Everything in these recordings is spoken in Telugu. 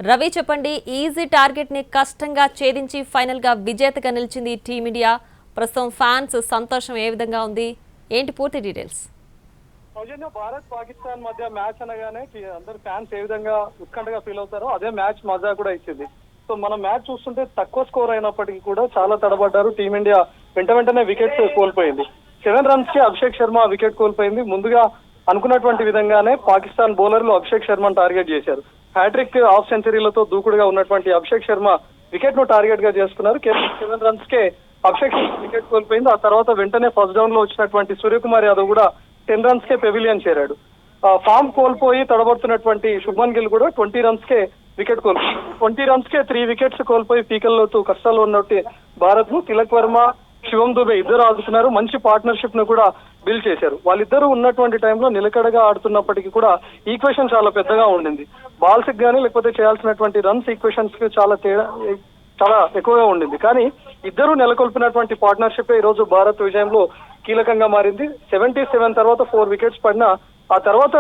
రవి చెప్పండి, ఈజీ టార్గెట్ ని కష్టంగా ఛేదించి ఫైనల్ గా విజేతగా నిలిచింది టీమిండియా. ప్రస్తుతం ఫ్యాన్స్ సంతోషం ఏ విధంగా ఉంది, ఏంటి పూర్తి డీటెయిల్స్? భారత్ పాకిస్తాన్ మధ్య మ్యాచ్ అనగానే అందరు ఫ్యాన్స్ ఏ విధంగా ఉత్కంఠగా ఫీల్ అవుతారో అదే మ్యాచ్ మజా కూడా ఇచ్చింది. సో మనం మ్యాచ్ చూస్తుంటే తక్కువ స్కోర్ అయినప్పటికీ కూడా చాలా తడబడ్డారు. టీమిండియా వెంటనే వికెట్ కోల్పోయింది. 7 runs కి అభిషేక్ శర్మ వికెట్ కోల్పోయింది. ముందుగా అనుకున్నటువంటి విధంగానే పాకిస్తాన్ బౌలర్లు అభిషేక్ శర్మను టార్గెట్ చేశారు. హ్యాట్రిక్ హాఫ్ సెంచరీలతో దూకుడుగా ఉన్నటువంటి అభిషేక్ శర్మ వికెట్ ను టార్గెట్ గా చేసుకున్నారు. కేవలం 7 runs కే అభిషేక్ శర్మ వికెట్ కోల్పోయింది. ఆ తర్వాత వెంటనే ఫస్ట్ డౌన్ లో వచ్చినటువంటి సూర్యకుమార్ యాదవ్ కూడా 10 runs కే పెవిలియన్ చేరాడు. ఫామ్ కోల్పోయి తడబడుతున్నటువంటి శుభ్మన్ గిల్ కూడా 20 runs కే వికెట్ కోల్పోయింది. 20 runs కే 3 wickets కోల్పోయి పీకల్లోతూ కష్టాల్లో ఉన్నట్టు భారత్ ను తిలక్ వర్మ, శివం దుబే ఇద్దరు ఆడుతున్నారు. మంచి పార్ట్నర్షిప్ ను కూడా బిల్డ్ చేశారు. వాళ్ళిద్దరూ ఉన్నటువంటి టైంలో నిలకడగా ఆడుతున్నప్పటికీ కూడా ఈక్వేషన్ చాలా పెద్దగా ఉండింది. బాల్స్ కి కానీ లేకపోతే చేయాల్సినటువంటి రన్స్ ఈక్వేషన్స్ కి చాలా ఎక్కువగా ఉండింది. కానీ ఇద్దరు నెలకొల్పినటువంటి పార్ట్నర్షిప్ ఈ రోజు భారత్ విజయంలో కీలకంగా మారింది. 77 తర్వాత 4 wickets పడినా ఆ తర్వాత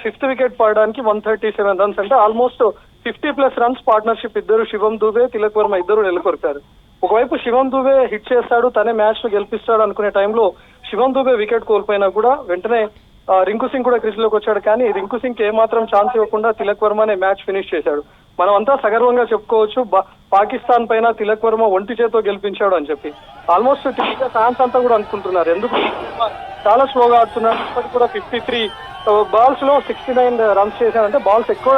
ఫిఫ్త్ వికెట్ పడడానికి 137 runs అంటే ఆల్మోస్ట్ 50+ runs పార్ట్నర్షిప్ ఇద్దరు శివం దుబే, తిలక్ వర్మ ఇద్దరు నెలకొల్పారు. ఒకవైపు శివం దుబే హిట్ చేస్తాడు, తనే మ్యాచ్ ను గెలిపిస్తాడు అనుకునే టైంలో శివం దుబే వికెట్ కోల్పోయినా కూడా వెంటనే రింకు సింగ్ కూడా క్రీజ్ లోకి వచ్చాడు. కానీ రింకు సింగ్ కి ఏమాత్రం ఛాన్స్ ఇవ్వకుండా తిలక్ వర్మనే మ్యాచ్ ఫినిష్ చేశాడు. మనం అంతా సగర్వంగా చెప్పుకోవచ్చు, పాకిస్తాన్ పైన తిలక్ వర్మ ఒంటి చేతో గెలిపించాడు అని చెప్పి. ఆల్మోస్ట్ ఫ్యాన్స్ అంతా కూడా అనుకుంటున్నారు, ఎందుకు చాలా స్లోగా ఆడుతున్నాడు. ఇప్పటికి కూడా 53 balls లో 69 runs చేశాడంటే బాల్స్ ఎక్కువ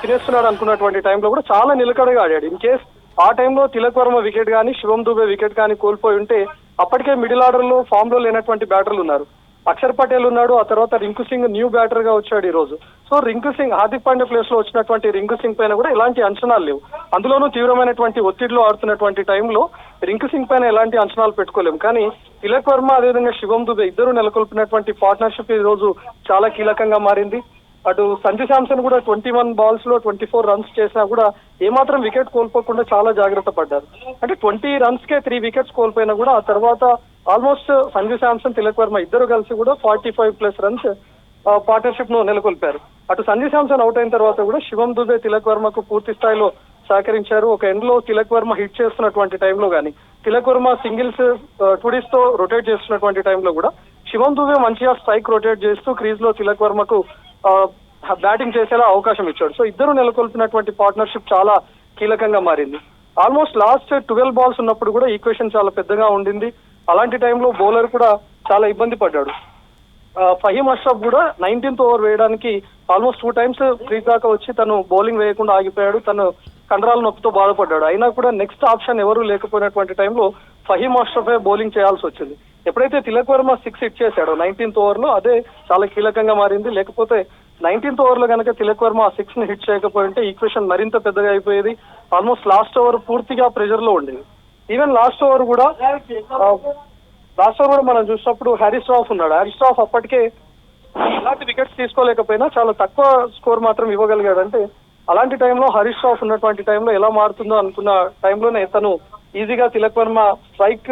తినేస్తున్నాడు అనుకున్నటువంటి టైంలో కూడా చాలా నిలకడగా ఆడాడు. ఇన్ కేస్ ఆ టైంలో తిలక్ వర్మ వికెట్ కానీ శివం దుబే వికెట్ కానీ కోల్పోయి ఉంటే అప్పటికే మిడిల్ ఆర్డర్ లో ఫామ్ లో లేనటువంటి బ్యాటర్లు ఉన్నారు. అక్షర్ పటేల్ ఉన్నాడు, ఆ తర్వాత రింకు సింగ్ న్యూ బ్యాటర్ గా వచ్చాడు ఈ రోజు. సో రింకు సింగ్, హార్దిక్ పాండ్యా ప్లేస్ లో వచ్చినటువంటి రింకు సింగ్ పైన కూడా ఎలాంటి అంచనాలు లేవు. అందులోనూ తీవ్రమైనటువంటి ఒత్తిడిలో ఆడుతున్నటువంటి టైంలో రింకు సింగ్ పైన ఎలాంటి అంచనాలు పెట్టుకోలేము. కానీ తిలక్ వర్మ అదేవిధంగా శివం దుబే ఇద్దరు నెలకొల్పినటువంటి పార్ట్నర్షిప్ ఈ రోజు చాలా కీలకంగా మారింది. అటు సంజు శాంసన్ కూడా 21 balls లో 24 runs చేసినా కూడా ఏమాత్రం వికెట్ కోల్పోకుండా చాలా జాగ్రత్త పడ్డారు. అంటే 20 runs కే 3 wickets కోల్పోయినా కూడా ఆ తర్వాత ఆల్మోస్ట్ సంజు శాంసన్, తిలక్ వర్మ ఇద్దరు కలిసి కూడా 45+ runs పార్ట్నర్షిప్ ను నెలకొల్పారు. అటు సంజు శాంసన్ అవుట్ అయిన తర్వాత కూడా శివం దుబే తిలక్ వర్మకు పూర్తి స్థాయిలో సహకరించారు. ఒక ఎండ్ లో తిలక్ వర్మ హిట్ చేస్తున్నటువంటి టైంలో కానీ, తిలక్ వర్మ సింగిల్స్ టుడీస్ తో రొటేట్ చేస్తున్నటువంటి టైంలో కూడా శివం దుబే మంచిగా స్ట్రైక్ రొటేట్ చేస్తూ క్రీజ్ లో తిలక్ వర్మకు బ్యాటింగ్ చేసేలా అవకాశం ఇచ్చాడు. సో ఇద్దరు నెలకొల్పినటువంటి పార్ట్నర్షిప్ చాలా కీలకంగా మారింది. ఆల్మోస్ట్ లాస్ట్ 12 balls ఉన్నప్పుడు కూడా ఈక్వేషన్ చాలా పెద్దగా ఉండింది. అలాంటి టైంలో బౌలర్ కూడా చాలా ఇబ్బంది పడ్డాడు. ఫహీమ్ అష్రఫ్ కూడా 19th over వేయడానికి ఆల్మోస్ట్ 2 times క్రీజ్ దాకా వచ్చి తను బౌలింగ్ వేయకుండా ఆగిపోయాడు. తను కండరాల నొప్పితో బాధపడ్డాడు. అయినా కూడా నెక్స్ట్ ఆప్షన్ ఎవరు లేకపోయినటువంటి టైంలో ఫహీమ్ అష్రఫే బౌలింగ్ చేయాల్సి వచ్చింది. ఎప్పుడైతే తిలక్ వర్మ 6 హిట్ చేశాడో 19th over లో అదే చాలా కీలకంగా మారింది. లేకపోతే 19th over లో కనుక తిలక్ వర్మ 6 ని హిట్ చేయకపోయింటే ఈక్వేషన్ మరింత పెద్దగా అయిపోయేది. ఆల్మోస్ట్ లాస్ట్ ఓవర్ పూర్తిగా ప్రెషర్ లో ఉండేది. ఈవెన్ లాస్ట్ ఓవర్ కూడా మనం చూసినప్పుడు హ్యారిస్ రాఫ్ ఉన్నాడు. హ్యారిస్ రాఫ్ అప్పటికే ఎలాంటి వికెట్స్ తీసుకోలేకపోయినా చాలా తక్కువ స్కోర్ మాత్రం ఇవ్వగలిగాడు. అంటే అలాంటి టైంలో హరీష్ రాఫ్ ఉన్నటువంటి టైంలో ఎలా మారుతుందో అనుకున్న టైంలోనే తను ఈజీగా తిలక్ వర్మ స్ట్రైక్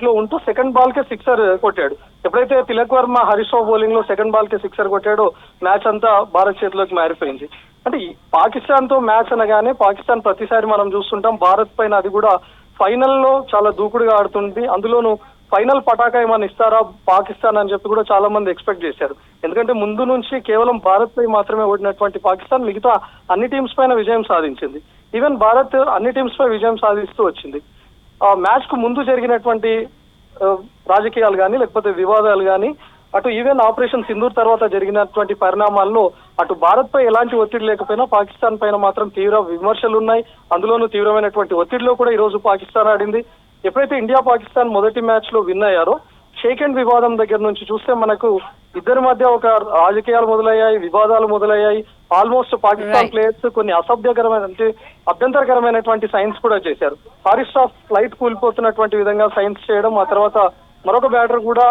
లో ఉంటూ సెకండ్ బాల్ కే 6 కొట్టాడు. ఎప్పుడైతే తిలక్ వర్మ హరీష్ రాఫ్ బౌలింగ్ లో సెకండ్ బాల్ కే 6 కొట్టాడో మ్యాచ్ అంతా భారత్ చేతిలోకి మారిపోయింది. అంటే పాకిస్తాన్ తో మ్యాచ్ అనగానే పాకిస్తాన్ ప్రతిసారి మనం చూస్తుంటాం, భారత్ పైన అది కూడా ఫైనల్లో చాలా దూకుడుగా ఆడుతుంది. అందులోనూ ఫైనల్ పటాకా ఏమైనా ఇస్తారా పాకిస్తాన్ అని చెప్పి కూడా చాలా మంది ఎక్స్పెక్ట్ చేశారు. ఎందుకంటే ముందు నుంచి కేవలం భారత్ పై మాత్రమే ఓడినటువంటి పాకిస్తాన్ మిగతా అన్ని టీమ్స్ పైన విజయం సాధించింది. ఈవెన్ భారత్ అన్ని టీమ్స్ పై విజయం సాధిస్తూ వచ్చింది. ఆ మ్యాచ్ కు ముందు జరిగినటువంటి రాజకీయాలు కానీ లేకపోతే వివాదాలు కానీ, అటు ఈవెన్ ఆపరేషన్ సింధూర్ తర్వాత జరిగినటువంటి పరిణామాల్లో అటు భారత్ పై ఎలాంటి ఒత్తిడి లేకపోయినా పాకిస్తాన్ పైన మాత్రం తీవ్ర విమర్శలు ఉన్నాయి. అందులోనూ తీవ్రమైనటువంటి ఒత్తిడిలో కూడా ఈ రోజు పాకిస్తాన్ ఆడింది. ఎప్పుడైతే ఇండియా పాకిస్తాన్ మొదటి మ్యాచ్ లో విన్ అయ్యారో షేక్ హ్యాండ్ వివాదం దగ్గర నుంచి చూస్తే మనకు ఇద్దరి మధ్య ఒక రాజకీయాలు మొదలయ్యాయి, వివాదాలు మొదలయ్యాయి. ఆల్మోస్ట్ పాకిస్తాన్ ప్లేయర్స్ కొన్ని అభ్యంతరకరమైనటువంటి సైన్స్ కూడా చేశారు. హారిస్ రాఫ్ ఫ్లైట్ కూలిపోతున్నటువంటి విధంగా సైన్స్ చేయడం, ఆ తర్వాత మరొక బ్యాటర్ కూడా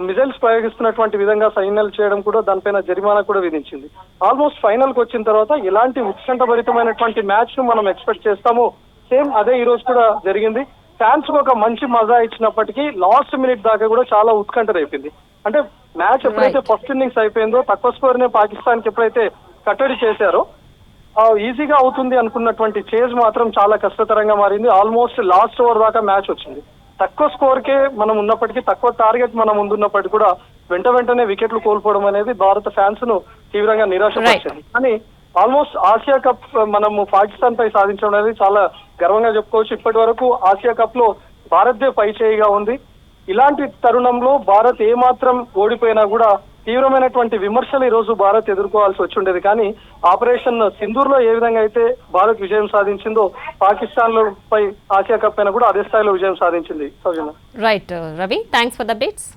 మిజైల్స్ ప్రయోగిస్తున్నటువంటి విధంగా సైన్యాలు చేయడం కూడా దానిపైన జరిమానా కూడా విధించింది. ఆల్మోస్ట్ ఫైనల్ కు వచ్చిన తర్వాత ఎలాంటి ఉత్కంఠభరితమైనటువంటి మ్యాచ్ ను మనం ఎక్స్పెక్ట్ చేస్తామో సేమ్ అదే ఈ రోజు కూడా జరిగింది. ఫ్యాన్స్ కు ఒక మంచి మజా ఇచ్చినప్పటికీ లాస్ట్ మినిట్ దాకా కూడా చాలా ఉత్కంఠ రేపింది. అంటే మ్యాచ్ ఎప్పుడైతే ఫస్ట్ ఇన్నింగ్స్ అయిపోయిందో తక్కువ స్కోర్ నే పాకిస్తాన్ కి ఎప్పుడైతే కట్టడి చేశారో ఈజీగా అవుతుంది అనుకున్నటువంటి చేజ్ మాత్రం చాలా కష్టతరంగా మారింది. ఆల్మోస్ట్ లాస్ట్ ఓవర్ దాకా మ్యాచ్ వచ్చింది. తక్కువ స్కోర్కే మనం ఉన్నప్పటికీ, తక్కువ టార్గెట్ మనం ముందున్నప్పటికీ కూడా వెంటనే వికెట్లు కోల్పోవడం అనేది భారత ఫ్యాన్స్ ను తీవ్రంగా నిరాశపరిచింది. కానీ ఆల్మోస్ట్ ఆసియా కప్ మనము పాకిస్తాన్ పై సాధించడం అనేది చాలా గర్వంగా చెప్పుకోవచ్చు. ఇప్పటి వరకు ఆసియా కప్ లో భారత్దే పై చేయిగా ఉంది. ఇలాంటి తరుణంలో భారత్ ఏమాత్రం ఓడిపోయినా కూడా తీవ్రమైనటువంటి విమర్శలు ఈ రోజు భారత్ ఎదుర్కోవాల్సి వచ్చి ఉండేది. కానీ ఆపరేషన్ సింధూర్ లో ఏ విధంగా అయితే భారత్ విజయం సాధించిందో, పాకిస్తాన్ పై ఆసియా కప్ పైన కూడా అదే స్థాయిలో విజయం సాధించింది. Soujanya. Right Ravi, thanks for the updates.